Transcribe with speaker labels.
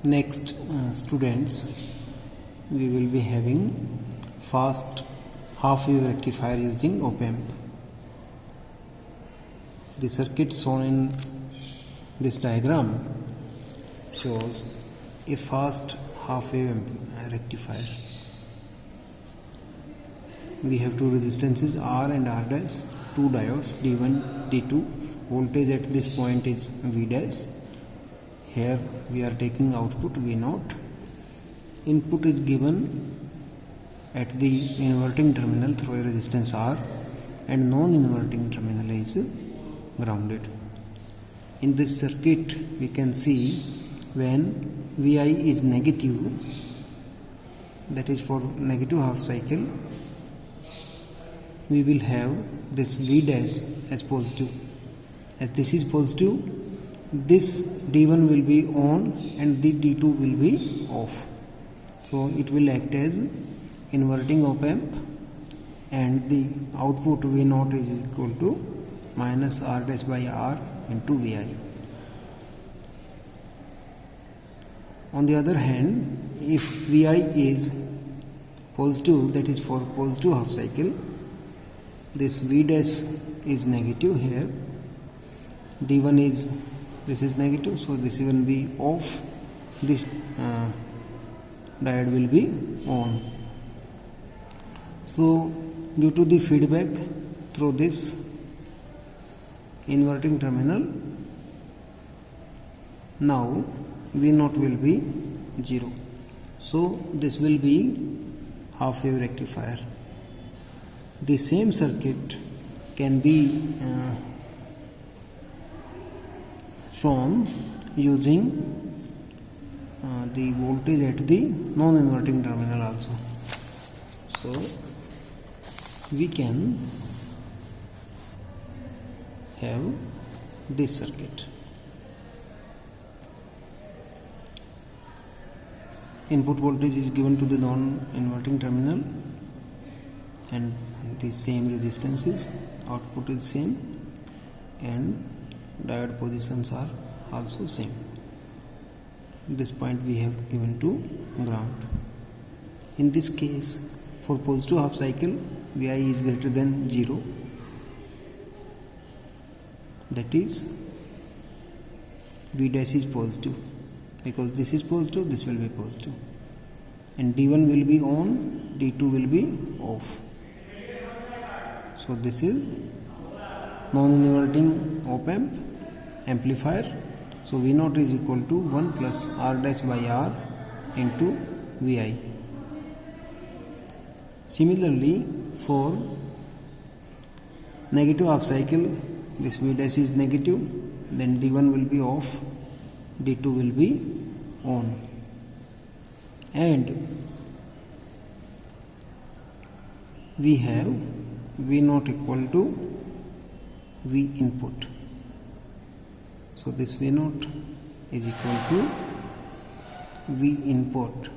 Speaker 1: Next, students, we will be having fast half wave rectifier using op-amp. The circuit shown in this diagram shows a fast half wave rectifier. We have two resistances R and R dash, two diodes D1, D2. Voltage at this point is V dash. Here we are taking output V0. Input is given at the inverting terminal through a resistance R, and non-inverting terminal is grounded. In this circuit we can see when Vi is negative, that is for negative half cycle, we will have this V dash as positive. As this is positive, this D1 will be on and the D2 will be off. So it will act as inverting op-amp, and the output V0 is equal to minus R dash by R into Vi. On the other hand, if Vi is positive, that is for positive half cycle, this V dash is negative here, D1 is, this is negative, so this will be off, this diode will be on. So due to the feedback through this inverting terminal, now V0 will be 0. So this will be half wave rectifier. The same circuit can be shown using the voltage at the non-inverting terminal also. So we can have this circuit. Input voltage is given to the non-inverting terminal and the same resistances, output is same, and diode positions are also same. This point we have given to ground. In this case, for positive half cycle, Vi is greater than 0, that is V dash is positive, because this is positive, this will be positive, and D1 will be on, D2 will be off. So this is non-inverting op-amp amplifier. So V0 is equal to 1 plus R dash by R into Vi. Similarly, for negative half cycle, this V dash is negative, then D1 will be off, D2 will be on, and we have V0 equal to V input. So this V0 is equal to V input.